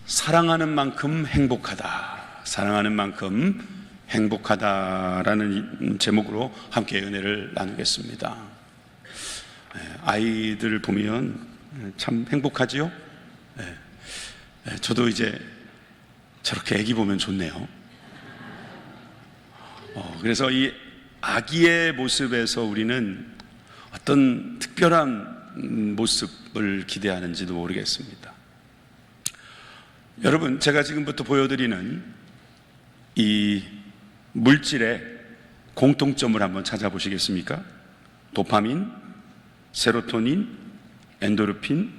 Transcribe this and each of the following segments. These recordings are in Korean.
사랑하는 만큼 행복하다. 사랑하는 만큼 행복하다라는 제목으로 함께 은혜를 나누겠습니다. 아이들 보면 참 행복하지요? 저도 이제 저렇게 아기 보면 좋네요. 그래서 이 아기의 모습에서 우리는 어떤 특별한 모습을 기대하는지도 모르겠습니다. 여러분, 제가 지금부터 보여드리는 이 물질의 공통점을 한번 찾아보시겠습니까? 도파민, 세로토닌, 엔도르핀,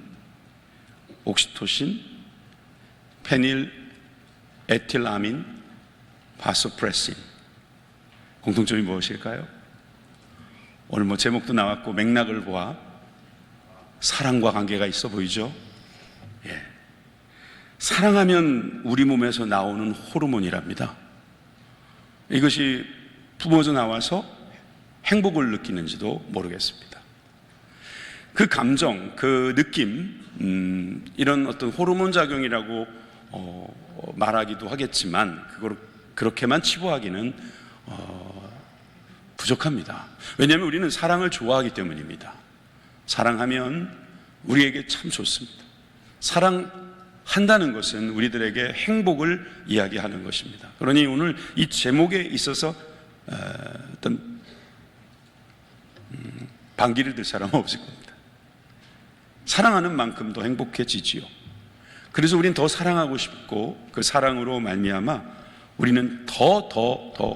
옥시토신, 페닐 에틸아민, 바소프레신. 공통점이 무엇일까요? 오늘 제목도 나왔고 맥락을 보아 사랑과 관계가 있어 보이죠? 사랑하면 우리 몸에서 나오는 호르몬이랍니다. 이것이 뿜어져 나와서 행복을 느끼는지도 모르겠습니다. 그 감정, 그 느낌, 이런 어떤 호르몬 작용이라고 말하기도 하겠지만 그걸 그렇게만 치부하기는 부족합니다. 왜냐하면 우리는 사랑을 좋아하기 때문입니다. 사랑하면 우리에게 참 좋습니다. 사랑한다는 것은 우리들에게 행복을 이야기하는 것입니다. 그러니 오늘 이 제목에 있어서 어떤 반기를 들 사람은 없을 겁니다. 사랑하는 만큼 더 행복해지지요. 그래서 우리는 더 사랑하고 싶고 그 사랑으로 말미암아 우리는 더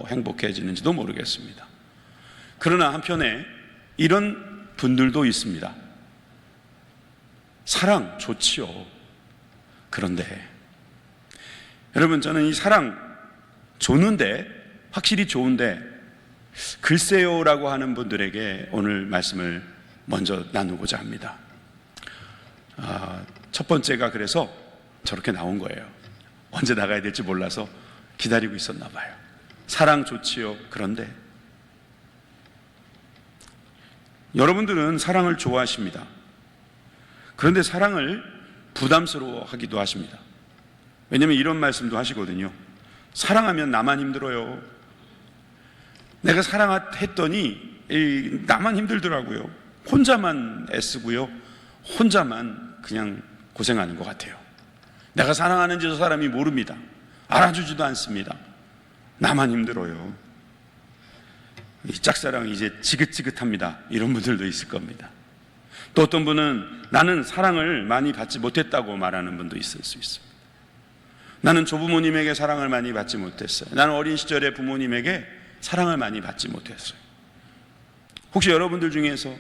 행복해지는지도 모르겠습니다. 그러나 한편에 이런 분들도 있습니다. 사랑 좋지요. 그런데 여러분, 저는 이 사랑 좋은데, 확실히 좋은데 글쎄요라고 하는 분들에게 오늘 말씀을 먼저 나누고자 합니다. 첫 번째가 그래서 저렇게 나온 거예요. 언제 나가야 될지 몰라서 기다리고 있었나 봐요. 사랑 좋지요. 그런데 여러분들은 사랑을 좋아하십니다. 그런데 사랑을 부담스러워 하기도 하십니다. 왜냐하면 이런 말씀도 하시거든요. 사랑하면 나만 힘들어요. 내가 사랑했더니 나만 힘들더라고요. 혼자만 애쓰고요. 혼자만 그냥 고생하는 것 같아요. 내가 사랑하는지 저 사람이 모릅니다. 알아주지도 않습니다. 나만 힘들어요. 이 짝사랑이 이제 지긋지긋합니다. 이런 분들도 있을 겁니다. 또 어떤 분은 나는 사랑을 많이 받지 못했다고 말하는 분도 있을 수 있습니다. 나는 조부모님에게 사랑을 많이 받지 못했어요. 나는 어린 시절에 부모님에게 사랑을 많이 받지 못했어요. 혹시 여러분들 중에서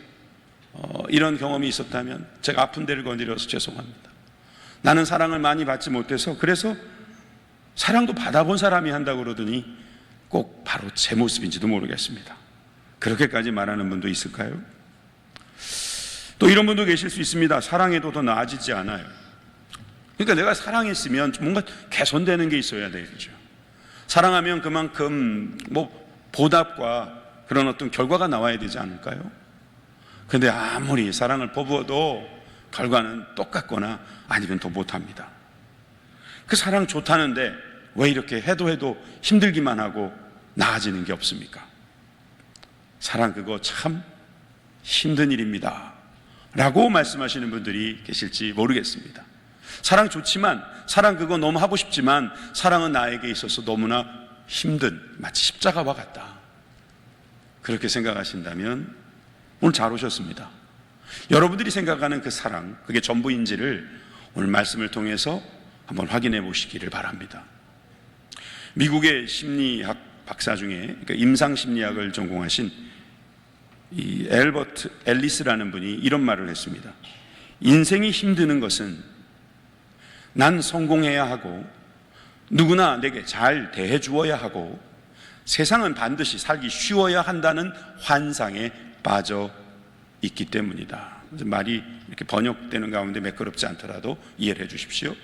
이런 경험이 있었다면 제가 아픈 데를 건드려서 죄송합니다. 나는 사랑을 많이 받지 못해서, 그래서 사랑도 받아본 사람이 한다고 그러더니 꼭 바로 제 모습인지도 모르겠습니다. 그렇게까지 말하는 분도 있을까요? 또 이런 분도 계실 수 있습니다. 사랑해도 더 나아지지 않아요. 그러니까 내가 사랑했으면 뭔가 개선되는 게 있어야 되겠죠. 사랑하면 그만큼 보답과 그런 어떤 결과가 나와야 되지 않을까요? 그런데 아무리 사랑을 퍼부어도 결과는 똑같거나 아니면 더 못합니다. 그 사랑 좋다는데 왜 이렇게 해도 힘들기만 하고 나아지는 게 없습니까? 사랑 그거 참 힘든 일입니다 라고 말씀하시는 분들이 계실지 모르겠습니다. 사랑 좋지만, 사랑 그거 너무 하고 싶지만 사랑은 나에게 있어서 너무나 힘든, 마치 십자가와 같다, 그렇게 생각하신다면 오늘 잘 오셨습니다. 여러분들이 생각하는 그 사랑, 그게 전부인지를 오늘 말씀을 통해서 한번 확인해 보시기를 바랍니다. 미국의 심리학 박사 중에, 그러니까 임상심리학을 전공하신 이 앨버트 앨리스라는 분이 이런 말을 했습니다. 인생이 힘드는 것은 난 성공해야 하고 누구나 내게 잘 대해 주어야 하고 세상은 반드시 살기 쉬워야 한다는 환상에 빠져 있기 때문이다. 말이 이렇게 번역되는 가운데 매끄럽지 않더라도 이해를 해 주십시오.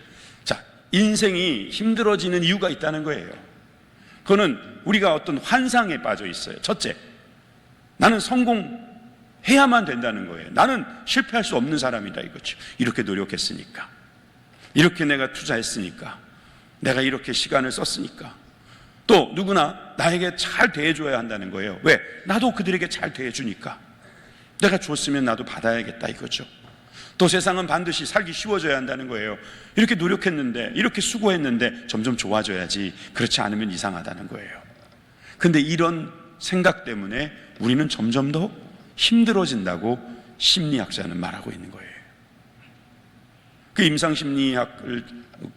자, 인생이 힘들어지는 이유가 있다는 거예요. 그거는 우리가 어떤 환상에 빠져 있어요. 첫째, 나는 성공해야만 된다는 거예요. 나는 실패할 수 없는 사람이다 이거죠. 이렇게 노력했으니까. 이렇게 내가 투자했으니까, 내가 이렇게 시간을 썼으니까, 또 누구나 나에게 잘 대해줘야 한다는 거예요. 왜? 나도 그들에게 잘 대해주니까. 내가 줬으면 나도 받아야겠다 이거죠. 또 세상은 반드시 살기 쉬워져야 한다는 거예요. 이렇게 노력했는데, 이렇게 수고했는데 점점 좋아져야지, 그렇지 않으면 이상하다는 거예요. 근데 이런 생각 때문에 우리는 점점 더 힘들어진다고 심리학자는 말하고 있는 거예요. 그 임상심리학을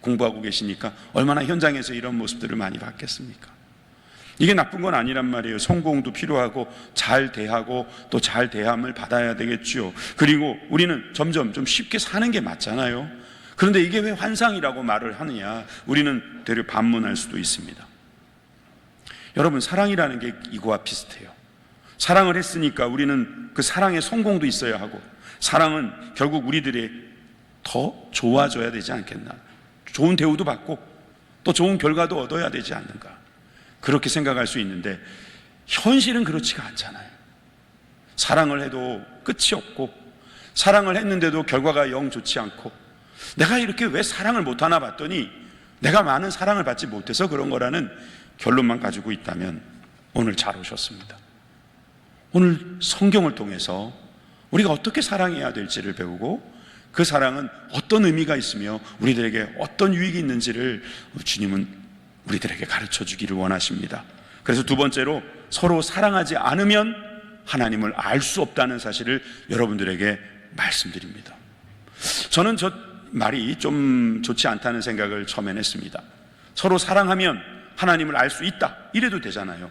공부하고 계시니까 얼마나 현장에서 이런 모습들을 많이 봤겠습니까? 이게 나쁜 건 아니란 말이에요. 성공도 필요하고 잘 대하고 또 잘 대함을 받아야 되겠죠. 그리고 우리는 점점 좀 쉽게 사는 게 맞잖아요. 그런데 이게 왜 환상이라고 말을 하느냐, 우리는 되려 반문할 수도 있습니다. 여러분, 사랑이라는 게 이거와 비슷해요. 사랑을 했으니까 우리는 그 사랑의 성공도 있어야 하고, 사랑은 결국 우리들의 더 좋아져야 되지 않겠나, 좋은 대우도 받고 또 좋은 결과도 얻어야 되지 않는가, 그렇게 생각할 수 있는데 현실은 그렇지가 않잖아요. 사랑을 해도 끝이 없고, 사랑을 했는데도 결과가 영 좋지 않고, 내가 이렇게 왜 사랑을 못하나 봤더니 내가 많은 사랑을 받지 못해서 그런 거라는 결론만 가지고 있다면 오늘 잘 오셨습니다. 오늘 성경을 통해서 우리가 어떻게 사랑해야 될지를 배우고, 그 사랑은 어떤 의미가 있으며 우리들에게 어떤 유익이 있는지를 주님은 우리들에게 가르쳐 주기를 원하십니다. 그래서 두 번째로, 서로 사랑하지 않으면 하나님을 알 수 없다는 사실을 여러분들에게 말씀드립니다. 저는 저 말이 좀 좋지 않다는 생각을 처음엔 했습니다. 서로 사랑하면 하나님을 알 수 있다, 이래도 되잖아요.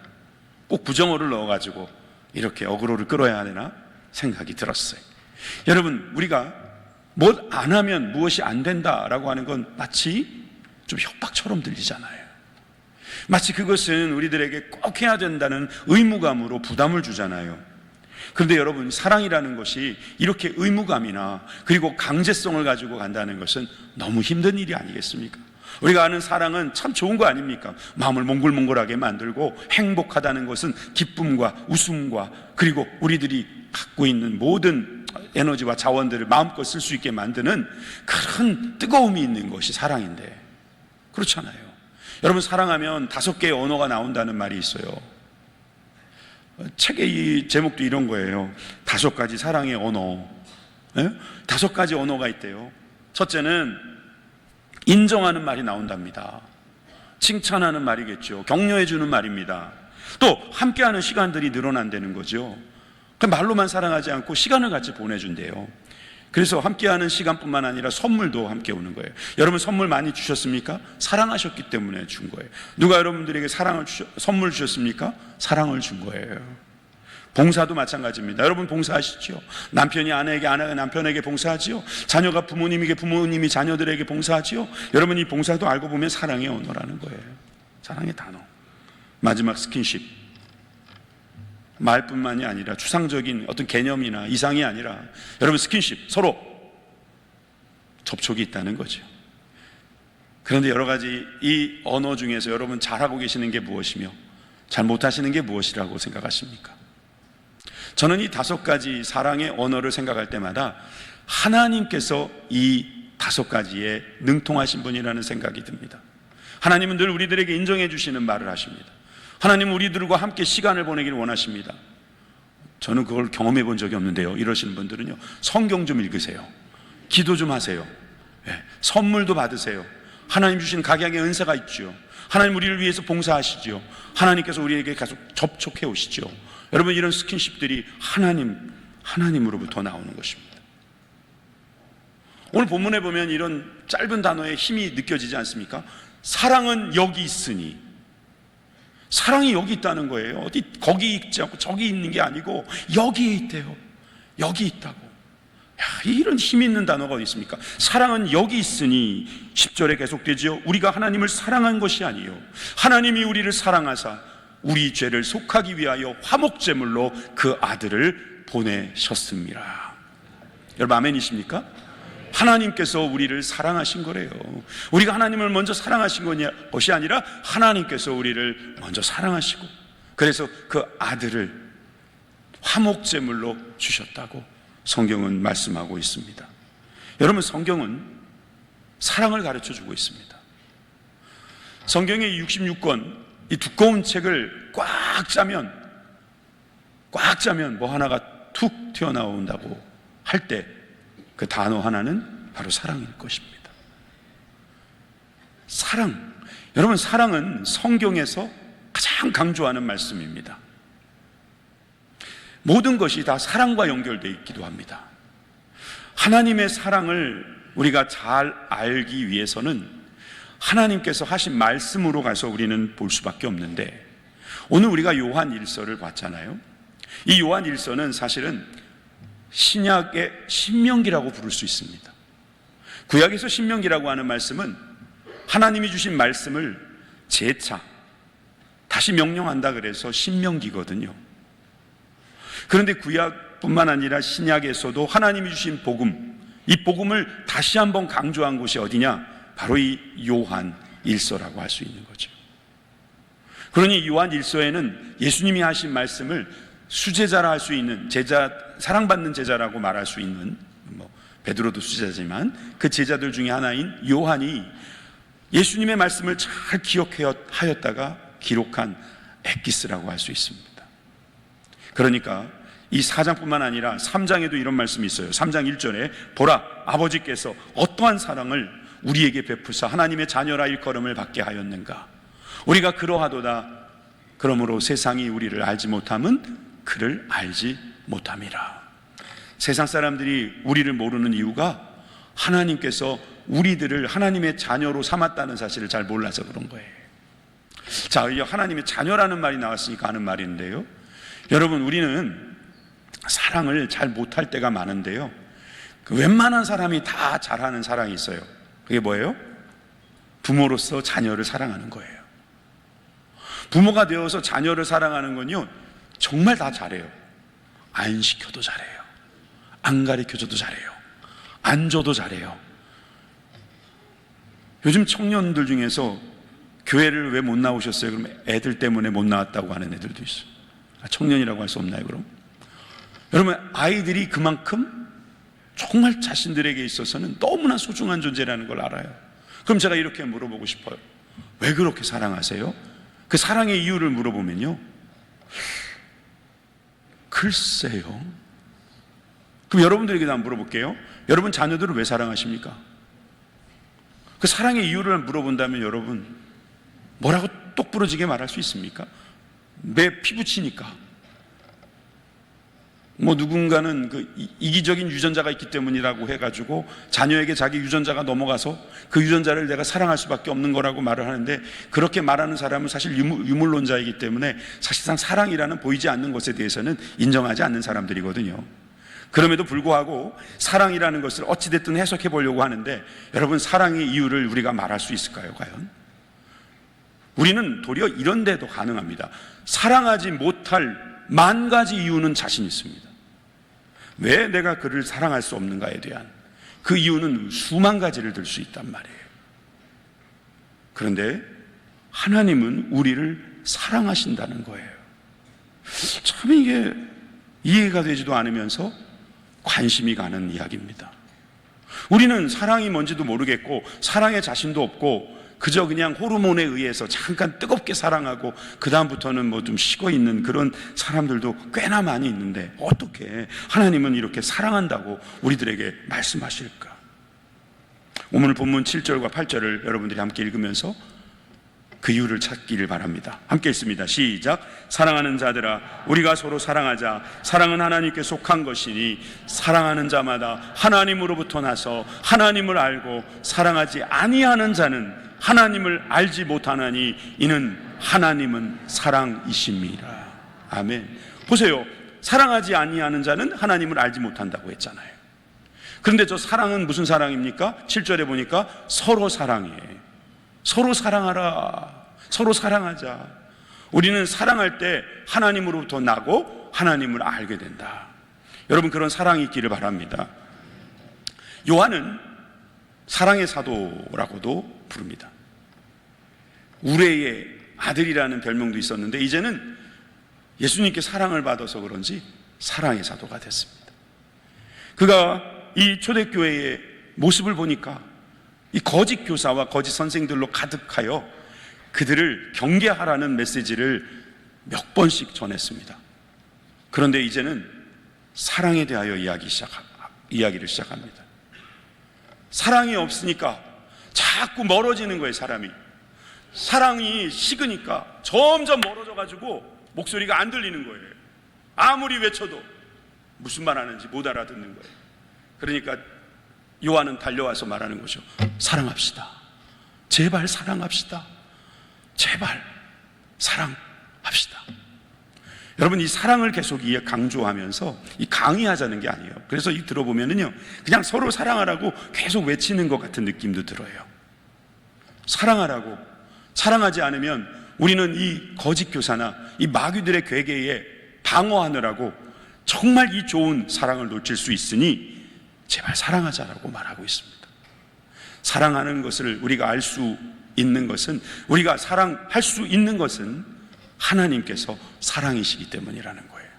꼭 부정어를 넣어가지고 이렇게 어그로를 끌어야 되나 생각이 들었어요. 여러분, 우리가 뭐 안 하면 무엇이 안 된다라고 하는 건 마치 좀 협박처럼 들리잖아요. 마치 그것은 우리들에게 꼭 해야 된다는 의무감으로 부담을 주잖아요. 그런데 여러분, 사랑이라는 것이 이렇게 의무감이나 그리고 강제성을 가지고 간다는 것은 너무 힘든 일이 아니겠습니까? 우리가 아는 사랑은 참 좋은 거 아닙니까? 마음을 몽글몽글하게 만들고, 행복하다는 것은 기쁨과 웃음과 그리고 우리들이 갖고 있는 모든 에너지와 자원들을 마음껏 쓸 수 있게 만드는 그런 뜨거움이 있는 것이 사랑인데, 그렇잖아요. 여러분, 사랑하면 5개의 언어가 나온다는 말이 있어요. 책의 이 제목도 이런 거예요. 5가지 사랑의 언어. 5가지 언어가 있대요. 첫째는 인정하는 말이 나온답니다. 칭찬하는 말이겠죠. 격려해주는 말입니다. 또 함께하는 시간들이 늘어난다는 거죠. 그 말로만 사랑하지 않고 시간을 같이 보내준대요. 그래서 함께하는 시간뿐만 아니라 선물도 함께 오는 거예요. 여러분, 선물 많이 주셨습니까? 사랑하셨기 때문에 준 거예요. 누가 여러분들에게 선물 주셨습니까? 사랑을 준 거예요. 봉사도 마찬가지입니다. 여러분, 봉사하시죠? 남편이 아내에게, 아내가 남편에게 봉사하지요? 자녀가 부모님에게, 부모님이 자녀들에게 봉사하지요? 여러분, 이 봉사도 알고 보면 사랑의 언어라는 거예요. 사랑의 단어. 마지막, 스킨십. 말뿐만이 아니라 추상적인 어떤 개념이나 이상이 아니라, 여러분, 스킨십, 서로 접촉이 있다는 거죠. 그런데 여러 가지 이 언어 중에서 여러분 잘하고 계시는 게 무엇이며 잘 못하시는 게 무엇이라고 생각하십니까? 저는 이 5가지 사랑의 언어를 생각할 때마다 하나님께서 이 5가지에 능통하신 분이라는 생각이 듭니다. 하나님은 늘 우리들에게 인정해 주시는 말을 하십니다. 하나님은 우리들과 함께 시간을 보내기를 원하십니다. 저는 그걸 경험해 본 적이 없는데요, 이러시는 분들은요, 성경 좀 읽으세요. 기도 좀 하세요. 선물도 받으세요. 하나님 주신 각양의 은사가 있죠. 하나님 우리를 위해서 봉사하시죠. 하나님께서 우리에게 계속 접촉해 오시죠. 여러분, 이런 스킨십들이 하나님으로부터 나오는 것입니다. 오늘 본문에 보면 이런 짧은 단어에 힘이 느껴지지 않습니까? 사랑은 여기 있으니. 사랑이 여기 있다는 거예요. 어디 거기 있지 않고 저기 있는 게 아니고 여기에 있대요. 여기 있다고. 야, 이런 힘 있는 단어가 어디 있습니까? 사랑은 여기 있으니 10절에 계속되지요. 우리가 하나님을 사랑한 것이 아니요, 하나님이 우리를 사랑하사 우리 죄를 속하기 위하여 화목제물로 그 아들을 보내셨습니다. 여러분, 아멘이십니까? 하나님께서 우리를 사랑하신 거래요. 우리가 하나님을 먼저 사랑하신 것이 아니라 하나님께서 우리를 먼저 사랑하시고, 그래서 그 아들을 화목제물로 주셨다고 성경은 말씀하고 있습니다. 여러분, 성경은 사랑을 가르쳐 주고 있습니다. 성경의 66권, 이 두꺼운 책을 꽉 짜면 뭐 하나가 툭 튀어나온다고 할 때 그 단어 하나는 바로 사랑일 것입니다. 사랑. 여러분, 사랑은 성경에서 가장 강조하는 말씀입니다. 모든 것이 다 사랑과 연결되어 있기도 합니다. 하나님의 사랑을 우리가 잘 알기 위해서는 하나님께서 하신 말씀으로 가서 우리는 볼 수밖에 없는데, 오늘 우리가 요한 1서를 봤잖아요. 이 요한 1서는 사실은 신약의 신명기라고 부를 수 있습니다. 구약에서 신명기라고 하는 말씀은 하나님이 주신 말씀을 재차 다시 명령한다 그래서 신명기거든요. 그런데 구약뿐만 아니라 신약에서도 하나님이 주신 복음, 이 복음을 다시 한번 강조한 곳이 어디냐? 바로 이 요한 1서라고 할 수 있는 거죠. 그러니 요한 1서에는 예수님이 하신 말씀을 수제자라 할 수 있는 제자, 사랑받는 제자라고 말할 수 있는, 베드로도 수제자지만 그 제자들 중에 하나인 요한이 예수님의 말씀을 잘 기억하였다가 기록한 엑기스라고 할 수 있습니다. 그러니까 이 4장뿐만 아니라 3장에도 이런 말씀이 있어요. 3장 1절에 보라, 아버지께서 어떠한 사랑을 우리에게 베푸사 하나님의 자녀라 일컬음을 받게 하였는가. 우리가 그러하도다. 그러므로 세상이 우리를 알지 못함은 그를 알지 못함이라. 세상 사람들이 우리를 모르는 이유가 하나님께서 우리들을 하나님의 자녀로 삼았다는 사실을 잘 몰라서 그런 거예요. 자, 하나님의 자녀라는 말이 나왔으니까 하는 말인데요, 여러분, 우리는 사랑을 잘 못할 때가 많은데요, 그 웬만한 사람이 다 잘하는 사랑이 있어요. 그게 뭐예요? 부모로서 자녀를 사랑하는 거예요. 부모가 되어서 자녀를 사랑하는 건요, 정말 다 잘해요. 안 시켜도 잘해요. 안 가르쳐줘도 잘해요. 안 줘도 잘해요. 요즘 청년들 중에서 교회를 왜 못 나오셨어요? 그러면 애들 때문에 못 나왔다고 하는 애들도 있어요. 청년이라고 할 수 없나요, 그럼? 여러분, 아이들이 그만큼 정말 자신들에게 있어서는 너무나 소중한 존재라는 걸 알아요. 그럼 제가 이렇게 물어보고 싶어요. 왜 그렇게 사랑하세요? 그 사랑의 이유를 물어보면요, 글쎄요. 그럼 여러분들에게도 한번 물어볼게요. 여러분 자녀들을 왜 사랑하십니까? 그 사랑의 이유를 물어본다면 여러분 뭐라고 똑부러지게 말할 수 있습니까? 내 피부치니까. 누군가는 그 이기적인 유전자가 있기 때문이라고 해가지고 자녀에게 자기 유전자가 넘어가서 그 유전자를 내가 사랑할 수밖에 없는 거라고 말을 하는데, 그렇게 말하는 사람은 사실 유물론자이기 때문에 사실상 사랑이라는 보이지 않는 것에 대해서는 인정하지 않는 사람들이거든요. 그럼에도 불구하고 사랑이라는 것을 어찌됐든 해석해 보려고 하는데, 여러분, 사랑의 이유를 우리가 말할 수 있을까요, 과연? 우리는 도리어 이런 데도 가능합니다. 사랑하지 못할 만 가지 이유는 자신 있습니다. 왜 내가 그를 사랑할 수 없는가에 대한 그 이유는 수만 가지를 들 수 있단 말이에요. 그런데 하나님은 우리를 사랑하신다는 거예요. 참 이게 이해가 되지도 않으면서 관심이 가는 이야기입니다. 우리는 사랑이 뭔지도 모르겠고 사랑의 자신도 없고 그저 그냥 호르몬에 의해서 잠깐 뜨겁게 사랑하고 그 다음부터는 좀 식어 있는 그런 사람들도 꽤나 많이 있는데, 어떻게 하나님은 이렇게 사랑한다고 우리들에게 말씀하실까? 오늘 본문 7절과 8절을 여러분들이 함께 읽으면서 그 이유를 찾기를 바랍니다. 함께 읽습니다. 시작. 사랑하는 자들아, 우리가 서로 사랑하자. 사랑은 하나님께 속한 것이니 사랑하는 자마다 하나님으로부터 나서 하나님을 알고 사랑하지 아니하는 자는 하나님을 알지 못하나니 이는 하나님은 사랑이심이라. 아멘. 보세요. 사랑하지 아니하는 자는 하나님을 알지 못한다고 했잖아요. 그런데 저 사랑은 무슨 사랑입니까? 7절에 보니까 서로 사랑해. 서로 사랑하라. 서로 사랑하자. 우리는 사랑할 때 하나님으로부터 나고 하나님을 알게 된다. 여러분, 그런 사랑이 있기를 바랍니다. 요한은 사랑의 사도라고도 부릅니다. 우레의 아들이라는 별명도 있었는데 이제는 예수님께 사랑을 받아서 그런지 사랑의 사도가 됐습니다. 그가 이 초대교회의 모습을 보니까 이 거짓 교사와 거짓 선생들로 가득하여 그들을 경계하라는 메시지를 몇 번씩 전했습니다. 그런데 이제는 사랑에 대하여 이야기를 시작합니다. 사랑이 없으니까 자꾸 멀어지는 거예요, 사람이. 사랑이 식으니까 점점 멀어져가지고 목소리가 안 들리는 거예요. 아무리 외쳐도 무슨 말 하는지 못 알아듣는 거예요. 그러니까 요한은 달려와서 말하는 거죠. 사랑합시다. 제발 사랑합시다. 제발 사랑합시다. 여러분, 이 사랑을 계속 강조하면서 이 강의하자는 게 아니에요. 그래서 이 들어보면은요, 그냥 서로 사랑하라고 계속 외치는 것 같은 느낌도 들어요. 사랑하라고. 사랑하지 않으면 우리는 이 거짓 교사나 이 마귀들의 괴계에 방어하느라고 정말 이 좋은 사랑을 놓칠 수 있으니 제발 사랑하자라고 말하고 있습니다. 사랑하는 것을 우리가 알 수 있는 것은, 우리가 사랑할 수 있는 것은 하나님께서 사랑이시기 때문이라는 거예요.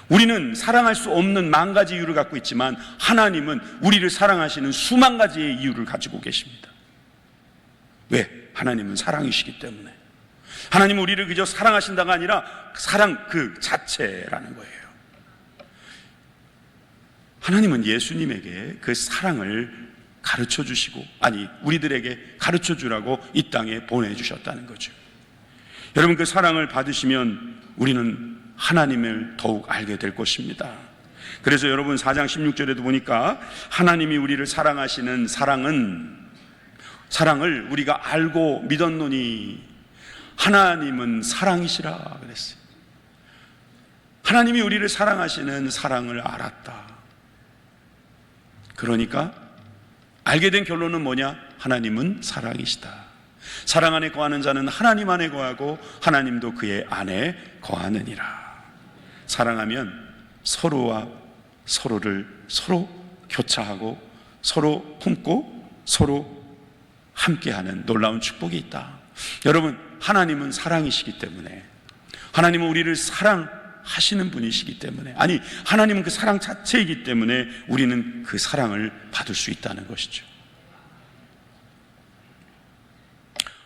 우리는 사랑할 수 없는 만 가지 이유를 갖고 있지만 하나님은 우리를 사랑하시는 수만 가지의 이유를 가지고 계십니다. 왜? 하나님은 사랑이시기 때문에. 하나님은 우리를 그저 사랑하신다가 아니라 사랑 그 자체라는 거예요. 하나님은 예수님에게 그 사랑을 가르쳐 주시고, 아니 우리들에게 가르쳐 주라고 이 땅에 보내주셨다는 거죠. 여러분, 그 사랑을 받으시면 우리는 하나님을 더욱 알게 될 것입니다. 그래서 여러분 4장 16절에도 보니까 하나님이 우리를 사랑하시는 사랑을 우리가 알고 믿었노니 하나님은 사랑이시라 그랬어요. 하나님이 우리를 사랑하시는 사랑을 알았다. 그러니까 알게 된 결론은 뭐냐? 하나님은 사랑이시다. 사랑 안에 거하는 자는 하나님 안에 거하고 하나님도 그의 안에 거하느니라. 사랑하면 서로와 서로를 서로 교차하고 서로 품고 서로 함께하는 놀라운 축복이 있다. 여러분, 하나님은 사랑이시기 때문에, 하나님은 우리를 사랑하시는 분이시기 때문에, 아니 하나님은 그 사랑 자체이기 때문에 우리는 그 사랑을 받을 수 있다는 것이죠.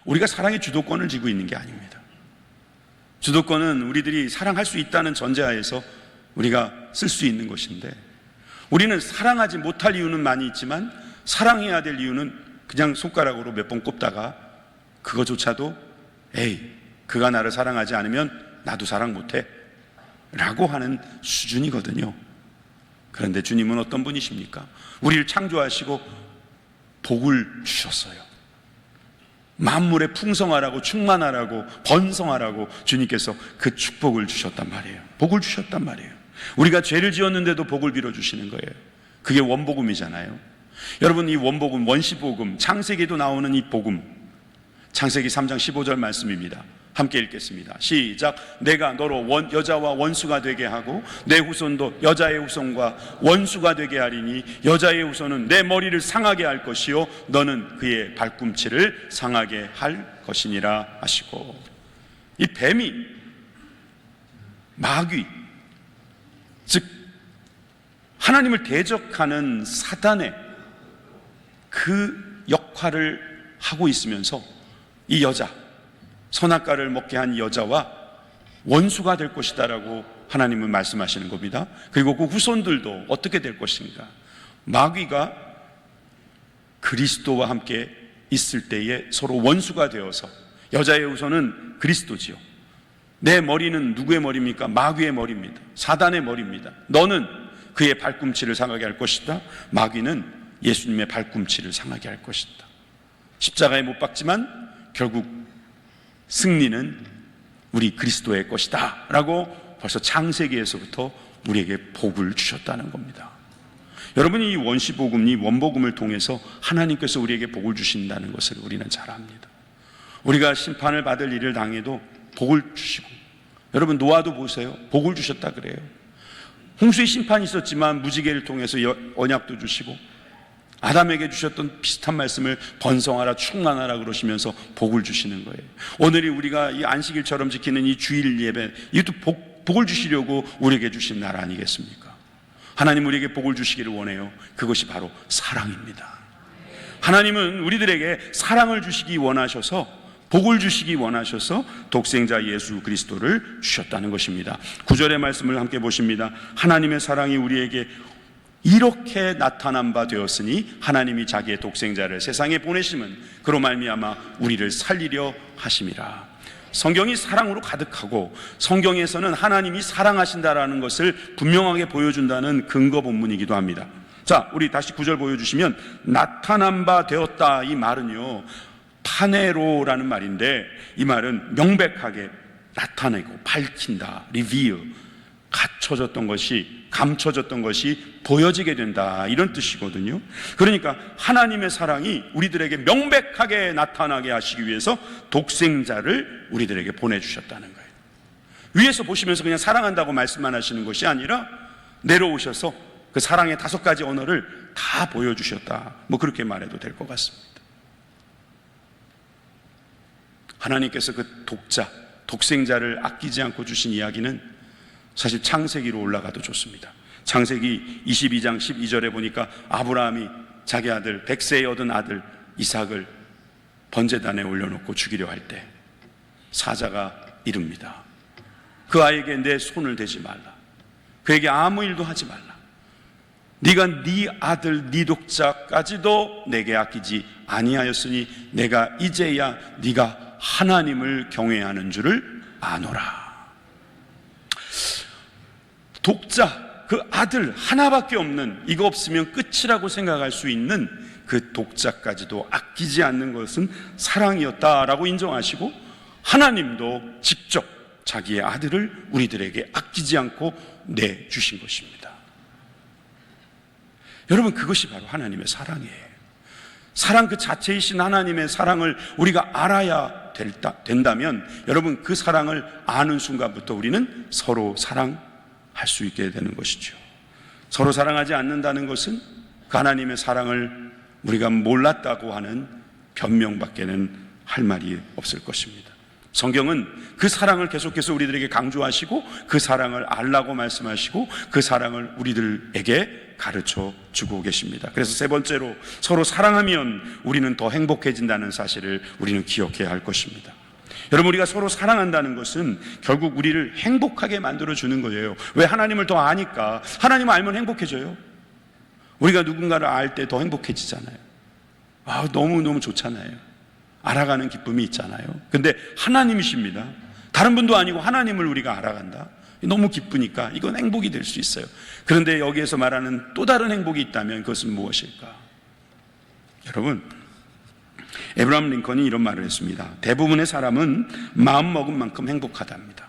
우리가 사랑의 주도권을 쥐고 있는 게 아닙니다. 주도권은 우리들이 사랑할 수 있다는 전제하에서 우리가 쓸 수 있는 것인데, 우리는 사랑하지 못할 이유는 많이 있지만 사랑해야 될 이유는 그냥 손가락으로 몇 번 꼽다가 그거조차도 그가 나를 사랑하지 않으면 나도 사랑 못해 라고 하는 수준이거든요. 그런데 주님은 어떤 분이십니까? 우리를 창조하시고 복을 주셨어요. 만물에 풍성하라고, 충만하라고, 번성하라고 주님께서 그 축복을 주셨단 말이에요. 복을 주셨단 말이에요. 우리가 죄를 지었는데도 복을 빌어주시는 거예요. 그게 원복음이잖아요. 여러분, 이 원복음, 원시복음, 창세기에도 나오는 이 복음, 창세기 3장 15절 말씀입니다. 함께 읽겠습니다. 시작. 내가 너로 여자와 원수가 되게 하고 내 후손도 여자의 후손과 원수가 되게 하리니 여자의 후손은 내 머리를 상하게 할 것이요 너는 그의 발꿈치를 상하게 할 것이니라 하시고, 이 뱀이, 마귀, 즉 하나님을 대적하는 사단의 그 역할을 하고 있으면서 이 여자, 선악과를 먹게 한 여자와 원수가 될 것이다 라고 하나님은 말씀하시는 겁니다. 그리고 그 후손들도 어떻게 될 것인가? 마귀가 그리스도와 함께 있을 때에 서로 원수가 되어서, 여자의 후손은 그리스도지요. 내 머리는 누구의 머리입니까? 마귀의 머리입니다. 사단의 머리입니다. 너는 그의 발꿈치를 상하게 할 것이다. 마귀는 예수님의 발꿈치를 상하게 할 것이다. 십자가에 못 박지만 결국 승리는 우리 그리스도의 것이다 라고 벌써 창세기에서부터 우리에게 복을 주셨다는 겁니다. 여러분이 이 원시복음, 이 원복음을 통해서 하나님께서 우리에게 복을 주신다는 것을 우리는 잘 압니다. 우리가 심판을 받을 일을 당해도 복을 주시고, 여러분 노아도 보세요. 복을 주셨다 그래요. 홍수의 심판이 있었지만 무지개를 통해서 언약도 주시고, 아담에게 주셨던 비슷한 말씀을 번성하라 충만하라 그러시면서 복을 주시는 거예요. 오늘이 우리가 이 안식일처럼 지키는 이 주일 예배, 이것도 복을 주시려고 우리에게 주신 날 아니겠습니까? 하나님 우리에게 복을 주시기를 원해요. 그것이 바로 사랑입니다. 하나님은 우리들에게 사랑을 주시기 원하셔서, 복을 주시기 원하셔서 독생자 예수 그리스도를 주셨다는 것입니다. 9절의 말씀을 함께 보십니다. 하나님의 사랑이 우리에게 이렇게 나타난 바 되었으니 하나님이 자기의 독생자를 세상에 보내심은 그로 말미암아 우리를 살리려 하심이라. 성경이 사랑으로 가득하고 성경에서는 하나님이 사랑하신다라는 것을 분명하게 보여준다는 근거 본문이기도 합니다. 자, 우리 다시 9절 보여주시면, 나타난 바 되었다, 이 말은요 파네로라는 말인데, 이 말은 명백하게 나타내고 밝힌다, 리비어, 감춰졌던 것이 보여지게 된다, 이런 뜻이거든요. 그러니까 하나님의 사랑이 우리들에게 명백하게 나타나게 하시기 위해서 독생자를 우리들에게 보내주셨다는 거예요. 위에서 보시면서 그냥 사랑한다고 말씀만 하시는 것이 아니라 내려오셔서 그 사랑의 5가지 언어를 다 보여주셨다, 뭐 그렇게 말해도 될 것 같습니다. 하나님께서 그 독생자를 아끼지 않고 주신 이야기는 사실 창세기로 올라가도 좋습니다. 창세기 22장 12절에 보니까 아브라함이 자기 아들, 100세에 얻은 아들 이삭을 번제단에 올려놓고 죽이려 할 때 사자가 이릅니다. 그 아이에게 내 손을 대지 말라, 그에게 아무 일도 하지 말라, 네가 네 아들 네 독자까지도 내게 아끼지 아니하였으니 내가 이제야 네가 하나님을 경외하는 줄을 아노라. 독자, 그 아들 하나밖에 없는, 이거 없으면 끝이라고 생각할 수 있는 그 독자까지도 아끼지 않는 것은 사랑이었다라고 인정하시고, 하나님도 직접 자기의 아들을 우리들에게 아끼지 않고 내주신 것입니다. 여러분, 그것이 바로 하나님의 사랑이에요. 사랑 그 자체이신 하나님의 사랑을 우리가 알아야 된다면, 여러분, 그 사랑을 아는 순간부터 우리는 서로 사랑할 수 있게 되는 것이죠. 서로 사랑하지 않는다는 것은 그 하나님의 사랑을 우리가 몰랐다고 하는 변명밖에는 할 말이 없을 것입니다. 성경은 그 사랑을 계속해서 우리들에게 강조하시고, 그 사랑을 알라고 말씀하시고, 그 사랑을 우리들에게 가르쳐 주고 계십니다. 그래서 세 번째로, 서로 사랑하면 우리는 더 행복해진다는 사실을 우리는 기억해야 할 것입니다. 여러분, 우리가 서로 사랑한다는 것은 결국 우리를 행복하게 만들어 주는 거예요. 왜? 하나님을 더 아니까. 하나님을 알면 행복해져요. 우리가 누군가를 알 때 더 행복해지잖아요. 너무너무 좋잖아요. 알아가는 기쁨이 있잖아요. 근데 하나님이십니다. 다른 분도 아니고 하나님을 우리가 알아간다. 너무 기쁘니까 이건 행복이 될 수 있어요. 그런데 여기에서 말하는 또 다른 행복이 있다면 그것은 무엇일까? 여러분, 에브라함 링컨이 이런 말을 했습니다. 대부분의 사람은 마음먹은 만큼 행복하답니다.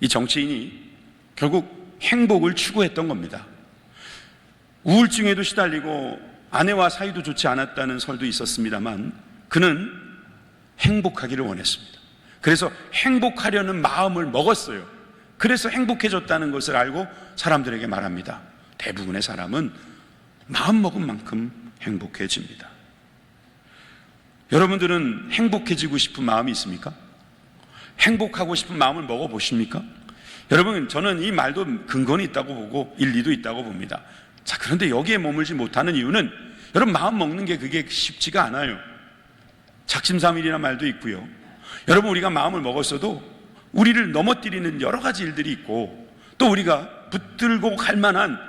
이 정치인이 결국 행복을 추구했던 겁니다. 우울증에도 시달리고 아내와 사이도 좋지 않았다는 설도 있었습니다만, 그는 행복하기를 원했습니다. 그래서 행복하려는 마음을 먹었어요. 그래서 행복해졌다는 것을 알고 사람들에게 말합니다. 대부분의 사람은 마음먹은 만큼 행복해집니다. 여러분들은 행복해지고 싶은 마음이 있습니까? 행복하고 싶은 마음을 먹어보십니까? 여러분, 저는 이 말도 근거는 있다고 보고 일리도 있다고 봅니다. 자, 그런데 여기에 머물지 못하는 이유는, 여러분, 마음 먹는 게 그게 쉽지가 않아요. 작심삼일이라는 말도 있고요. 여러분, 우리가 마음을 먹었어도 우리를 넘어뜨리는 여러 가지 일들이 있고, 또 우리가 붙들고 갈 만한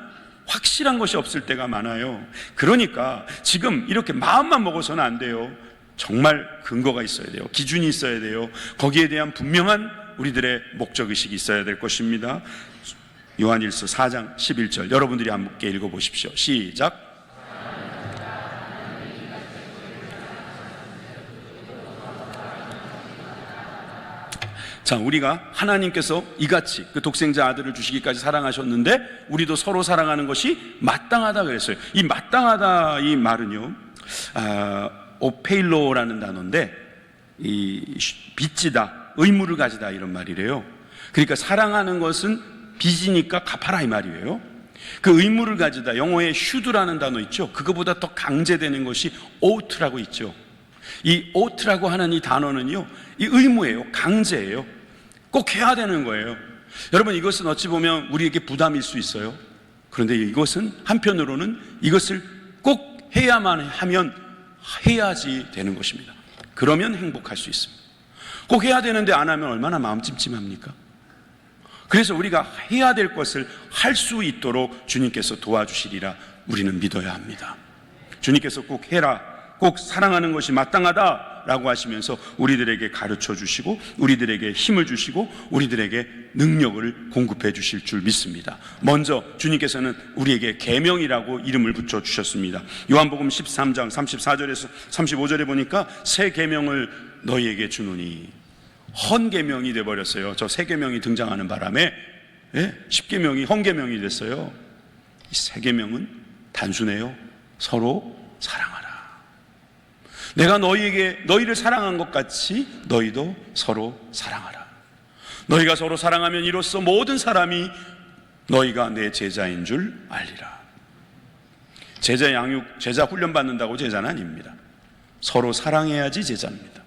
확실한 것이 없을 때가 많아요. 그러니까 지금 이렇게 마음만 먹어서는 안 돼요. 정말 근거가 있어야 돼요. 기준이 있어야 돼요. 거기에 대한 분명한 우리들의 목적의식이 있어야 될 것입니다. 요한일서 4장 11절 여러분들이 함께 읽어보십시오. 시작. 자, 우리가 하나님께서 이같이 그 독생자 아들을 주시기까지 사랑하셨는데 우리도 서로 사랑하는 것이 마땅하다 그랬어요. 이 마땅하다, 이 말은요, 오페일로라는 단어인데, 이 빚지다, 의무를 가지다, 이런 말이래요. 그러니까 사랑하는 것은 빚이니까 갚아라, 이 말이에요. 그 의무를 가지다, 영어에 should라는 단어 있죠. 그거보다 더 강제되는 것이 ought라고 있죠. 이 ought라고 하는 이 단어는요, 이 의무예요. 강제예요. 꼭 해야 되는 거예요. 여러분, 이것은 어찌 보면 우리에게 부담일 수 있어요. 그런데 이것은 한편으로는 이것을 꼭 해야만 하면 해야지 되는 것입니다. 그러면 행복할 수 있습니다. 꼭 해야 되는데 안 하면 얼마나 마음 찜찜합니까? 그래서 우리가 해야 될 것을 할 수 있도록 주님께서 도와주시리라 우리는 믿어야 합니다. 주님께서 꼭 해라, 꼭 사랑하는 것이 마땅하다라고 하시면서 우리들에게 가르쳐 주시고 우리들에게 힘을 주시고 우리들에게 능력을 공급해 주실 줄 믿습니다. 먼저 주님께서는 우리에게 계명이라고 이름을 붙여 주셨습니다. 요한복음 13장 34절에서 35절에 보니까 새 계명을 너희에게 주노니, 헌 계명이 되어버렸어요. 저 새 계명이 등장하는 바람에 10계명이 헌 계명이 됐어요. 이 새 계명은 단순해요. 서로 사랑하라. 내가 너희를 사랑한 것 같이 너희도 서로 사랑하라. 너희가 서로 사랑하면 이로써 모든 사람이 너희가 내 제자인 줄 알리라. 제자 훈련 받는다고 제자는 아닙니다. 서로 사랑해야지 제자입니다.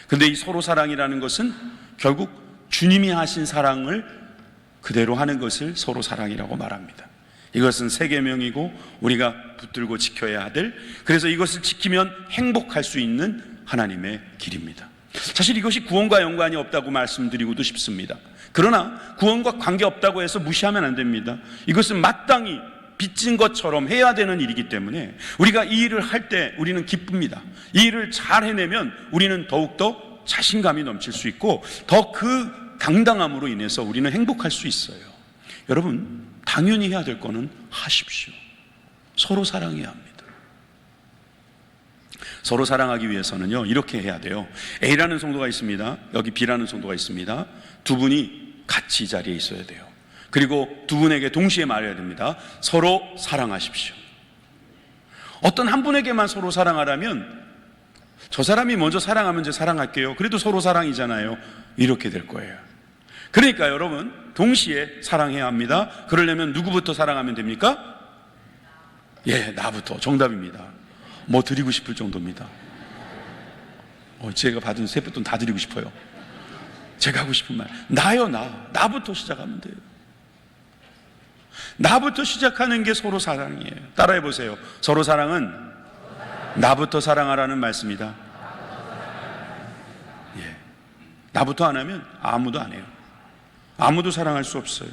근데 이 서로 사랑이라는 것은 결국 주님이 하신 사랑을 그대로 하는 것을 서로 사랑이라고 말합니다. 이것은 새 계명이고 우리가 붙들고 지켜야 될, 그래서 이것을 지키면 행복할 수 있는 하나님의 길입니다. 사실 이것이 구원과 연관이 없다고 말씀드리고도 싶습니다. 그러나 구원과 관계없다고 해서 무시하면 안 됩니다. 이것은 마땅히 빚진 것처럼 해야 되는 일이기 때문에 우리가 이 일을 할 때 우리는 기쁩니다. 이 일을 잘 해내면 우리는 더욱더 자신감이 넘칠 수 있고 더 그 당당함으로 인해서 우리는 행복할 수 있어요. 여러분, 당연히 해야 될 거는 하십시오. 서로 사랑해야 합니다. 서로 사랑하기 위해서는요, 이렇게 해야 돼요. A라는 성도가 있습니다. 여기 B라는 성도가 있습니다. 두 분이 같이 이 자리에 있어야 돼요. 그리고 두 분에게 동시에 말해야 됩니다. 서로 사랑하십시오. 어떤 한 분에게만 서로 사랑하라면 저 사람이 먼저 사랑하면 이제 사랑할게요. 그래도 서로 사랑이잖아요. 이렇게 될 거예요. 그러니까 여러분, 동시에 사랑해야 합니다. 그러려면 누구부터 사랑하면 됩니까? 나부터. 정답입니다. 뭐 드리고 싶을 정도입니다. 제가 받은 세뱃돈 다 드리고 싶어요. 제가 하고 싶은 말, 나부터 시작하면 돼요. 나부터 시작하는 게 서로 사랑이에요. 따라해 보세요. 서로 사랑은 나부터 사랑하라는 말씀이다. 나부터 안 하면 아무도 안 해요. 아무도 사랑할 수 없어요.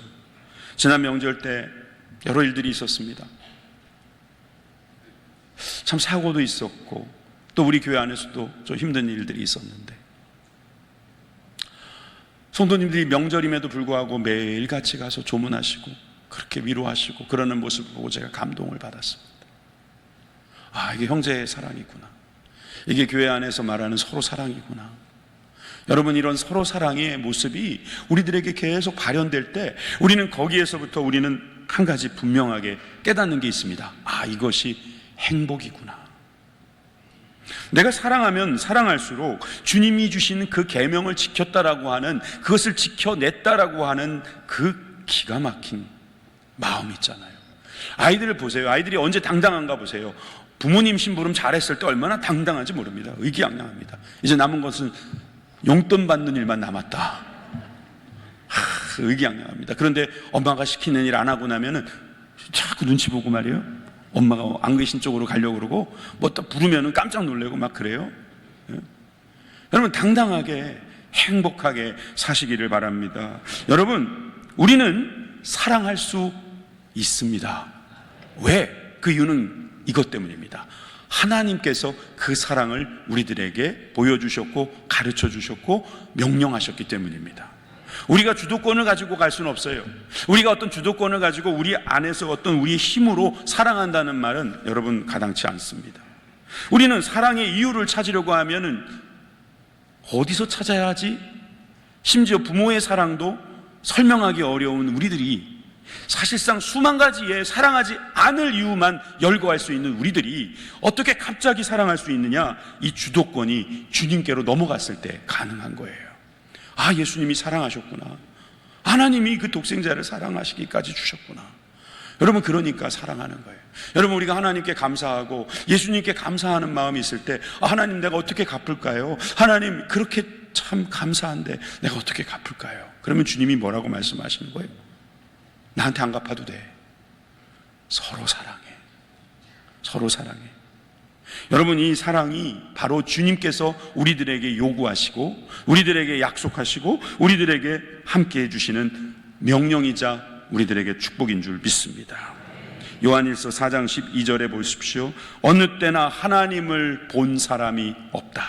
지난 명절 때 여러 일들이 있었습니다. 참 사고도 있었고 또 우리 교회 안에서도 좀 힘든 일들이 있었는데 성도님들이 명절임에도 불구하고 매일 같이 가서 조문하시고 그렇게 위로하시고 그러는 모습을 보고 제가 감동을 받았습니다. 이게 형제의 사랑이구나. 이게 교회 안에서 말하는 서로 사랑이구나. 여러분, 이런 서로 사랑의 모습이 우리들에게 계속 발현될 때 우리는 거기에서부터 우리는 한 가지 분명하게 깨닫는 게 있습니다. 이것이 행복이구나. 내가 사랑하면 사랑할수록 주님이 주신 그 계명을 지켰다라고 하는, 그것을 지켜냈다라고 하는 그 기가 막힌 마음 있잖아요. 아이들을 보세요. 아이들이 언제 당당한가 보세요. 부모님 심부름 잘했을 때 얼마나 당당한지 모릅니다. 의기양양합니다. 이제 남은 것은 용돈 받는 일만 남았다. 의기양양합니다. 그런데 엄마가 시키는 일 안 하고 나면은 자꾸 눈치 보고 말이에요. 엄마가 안 계신 쪽으로 가려고 그러고 뭐 또 부르면은 깜짝 놀래고 막 그래요. 여러분, 당당하게 행복하게 사시기를 바랍니다. 여러분, 우리는 사랑할 수 있습니다. 왜? 그 이유는 이것 때문입니다. 하나님께서 그 사랑을 우리들에게 보여주셨고 가르쳐 주셨고 명령하셨기 때문입니다. 우리가 주도권을 가지고 갈 수는 없어요. 우리가 어떤 주도권을 가지고 우리 안에서 어떤 우리의 힘으로 사랑한다는 말은 여러분 가당치 않습니다. 우리는 사랑의 이유를 찾으려고 하면은 어디서 찾아야 하지? 심지어 부모의 사랑도 설명하기 어려운 우리들이, 사실상 수만 가지의 사랑하지 않을 이유만 열거할 수 있는 우리들이 어떻게 갑자기 사랑할 수 있느냐? 이 주도권이 주님께로 넘어갔을 때 가능한 거예요. 예수님이 사랑하셨구나. 하나님이 그 독생자를 사랑하시기까지 주셨구나. 여러분, 그러니까 사랑하는 거예요. 여러분, 우리가 하나님께 감사하고 예수님께 감사하는 마음이 있을 때 하나님, 내가 어떻게 갚을까요? 하나님, 그렇게 참 감사한데 내가 어떻게 갚을까요? 그러면 주님이 뭐라고 말씀하시는 거예요? 나한테 안 갚아도 돼. 서로 사랑해. 서로 사랑해. 여러분, 이 사랑이 바로 주님께서 우리들에게 요구하시고 우리들에게 약속하시고 우리들에게 함께 해주시는 명령이자 우리들에게 축복인 줄 믿습니다. 요한일서 4장 12절에 보십시오. 어느 때나 하나님을 본 사람이 없다.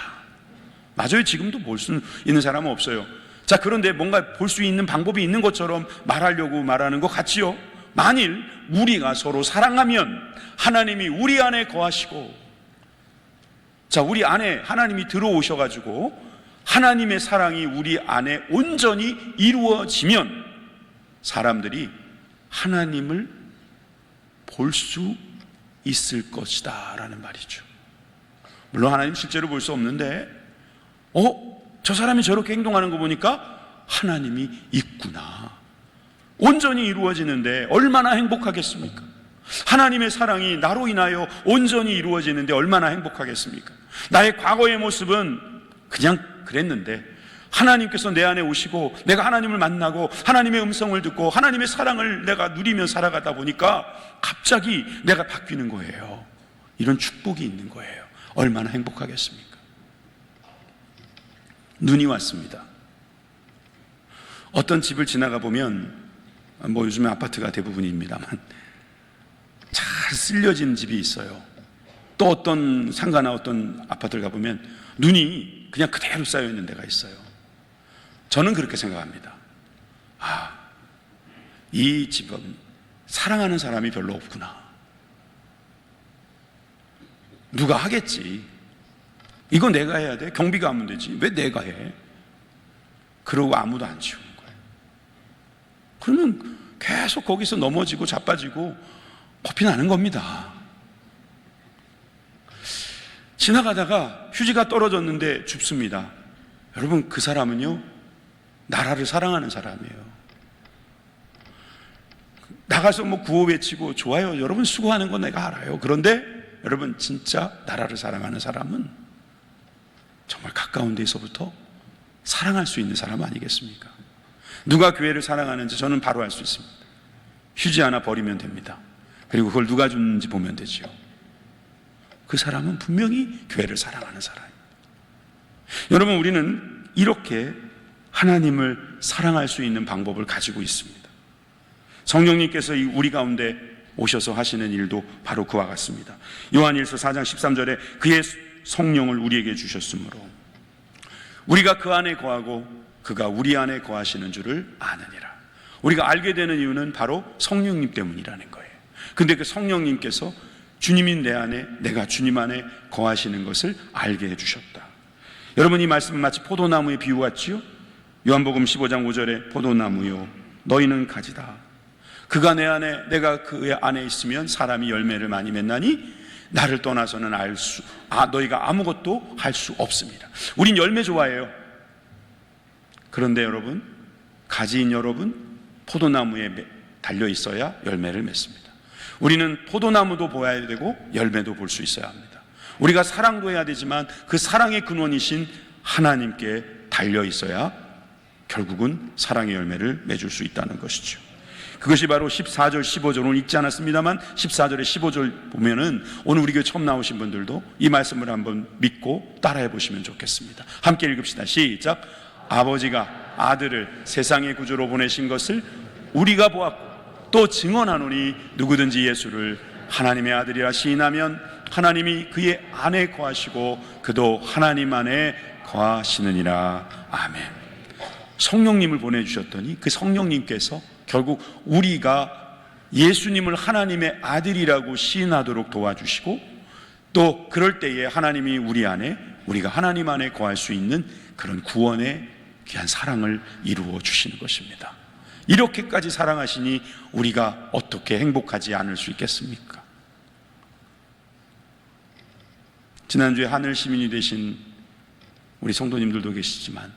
맞아요. 지금도 볼 수 있는 사람은 없어요. 자, 그런데 뭔가 볼 수 있는 방법이 있는 것처럼 말하려고 말하는 것 같지요? 만일 우리가 서로 사랑하면 하나님이 우리 안에 거하시고, 자, 우리 안에 하나님이 들어오셔가지고 하나님의 사랑이 우리 안에 온전히 이루어지면 사람들이 하나님을 볼 수 있을 것이다 라는 말이죠. 물론 하나님 실제로 볼 수 없는데 저 사람이 저렇게 행동하는 거 보니까 하나님이 있구나. 온전히 이루어지는데 얼마나 행복하겠습니까? 하나님의 사랑이 나로 인하여 온전히 이루어지는데 얼마나 행복하겠습니까? 나의 과거의 모습은 그냥 그랬는데 하나님께서 내 안에 오시고 내가 하나님을 만나고 하나님의 음성을 듣고 하나님의 사랑을 내가 누리며 살아가다 보니까 갑자기 내가 바뀌는 거예요. 이런 축복이 있는 거예요. 얼마나 행복하겠습니까? 눈이 왔습니다. 어떤 집을 지나가 보면 요즘에 아파트가 대부분입니다만 잘 쓸려진 집이 있어요. 또 어떤 상가나 어떤 아파트를 가보면 눈이 그냥 그대로 쌓여 있는 데가 있어요. 저는 그렇게 생각합니다. 이 집은 사랑하는 사람이 별로 없구나. 누가 하겠지. 이거 내가 해야 돼. 경비가 하면 되지. 왜 내가 해? 그러고 아무도 안 치우는 거예요. 그러면 계속 거기서 넘어지고 자빠지고 코피 나는 겁니다. 지나가다가 휴지가 떨어졌는데 줍습니다. 여러분, 그 사람은요, 나라를 사랑하는 사람이에요. 나가서 구호 외치고 좋아요, 여러분 수고하는 건 내가 알아요. 그런데 여러분, 진짜 나라를 사랑하는 사람은 정말 가까운 데서부터 사랑할 수 있는 사람 아니겠습니까? 누가 교회를 사랑하는지 저는 바로 알 수 있습니다. 휴지 하나 버리면 됩니다. 그리고 그걸 누가 줬는지 보면 되죠. 그 사람은 분명히 교회를 사랑하는 사람입니다. 여러분, 우리는 이렇게 하나님을 사랑할 수 있는 방법을 가지고 있습니다. 성령님께서 우리 가운데 오셔서 하시는 일도 바로 그와 같습니다. 요한일서 4장 13절에 그의 성령을 우리에게 주셨으므로 우리가 그 안에 거하고 그가 우리 안에 거하시는 줄을 아느니라. 우리가 알게 되는 이유는 바로 성령님 때문이라는 거예요. 근데 그 성령님께서 주님인 내 안에, 내가 주님 안에 거하시는 것을 알게 해주셨다. 여러분, 이 말씀은 마치 포도나무의 비유 같지요? 요한복음 15장 5절에 포도나무요, 너희는 가지다. 그가 내 안에, 내가 그 안에 있으면 사람이 열매를 많이 맺나니 나를 떠나서는 너희가 아무것도 할 수 없습니다. 우린 열매 좋아해요. 그런데 여러분, 가지인 여러분, 포도나무에 달려 있어야 열매를 맺습니다. 우리는 포도나무도 보아야 되고 열매도 볼 수 있어야 합니다. 우리가 사랑도 해야 되지만 그 사랑의 근원이신 하나님께 달려 있어야 결국은 사랑의 열매를 맺을 수 있다는 것이죠. 그것이 바로 14절 15절, 오늘 읽지 않았습니다만 14절에 15절 보면은 오늘 우리 교회 처음 나오신 분들도 이 말씀을 한번 믿고 따라해 보시면 좋겠습니다. 함께 읽읍시다. 시작. 아버지가 아들을 세상의 구주로 보내신 것을 우리가 보았고 또 증언하노니 누구든지 예수를 하나님의 아들이라 시인하면 하나님이 그의 안에 거하시고 그도 하나님 안에 거하시느니라. 아멘. 성령님을 보내주셨더니 그 성령님께서 결국 우리가 예수님을 하나님의 아들이라고 시인하도록 도와주시고 또 그럴 때에 하나님이 우리 안에, 우리가 하나님 안에 거할 수 있는 그런 구원의 귀한 사랑을 이루어 주시는 것입니다. 이렇게까지 사랑하시니 우리가 어떻게 행복하지 않을 수 있겠습니까? 지난주에 하늘 시민이 되신 우리 성도님들도 계시지만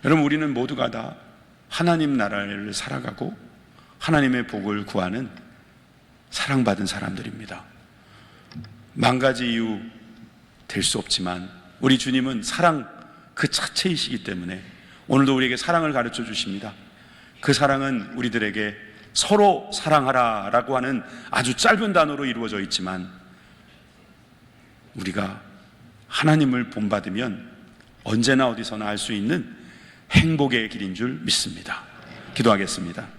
여러분, 우리는 모두가 다 하나님 나라를 살아가고 하나님의 복을 구하는 사랑받은 사람들입니다. 만 가지 이유 될 수 없지만 우리 주님은 사랑 그 자체이시기 때문에 오늘도 우리에게 사랑을 가르쳐 주십니다. 그 사랑은 우리들에게 서로 사랑하라 라고 하는 아주 짧은 단어로 이루어져 있지만 우리가 하나님을 본받으면 언제나 어디서나 할 수 있는 행복의 길인 줄 믿습니다. 기도하겠습니다.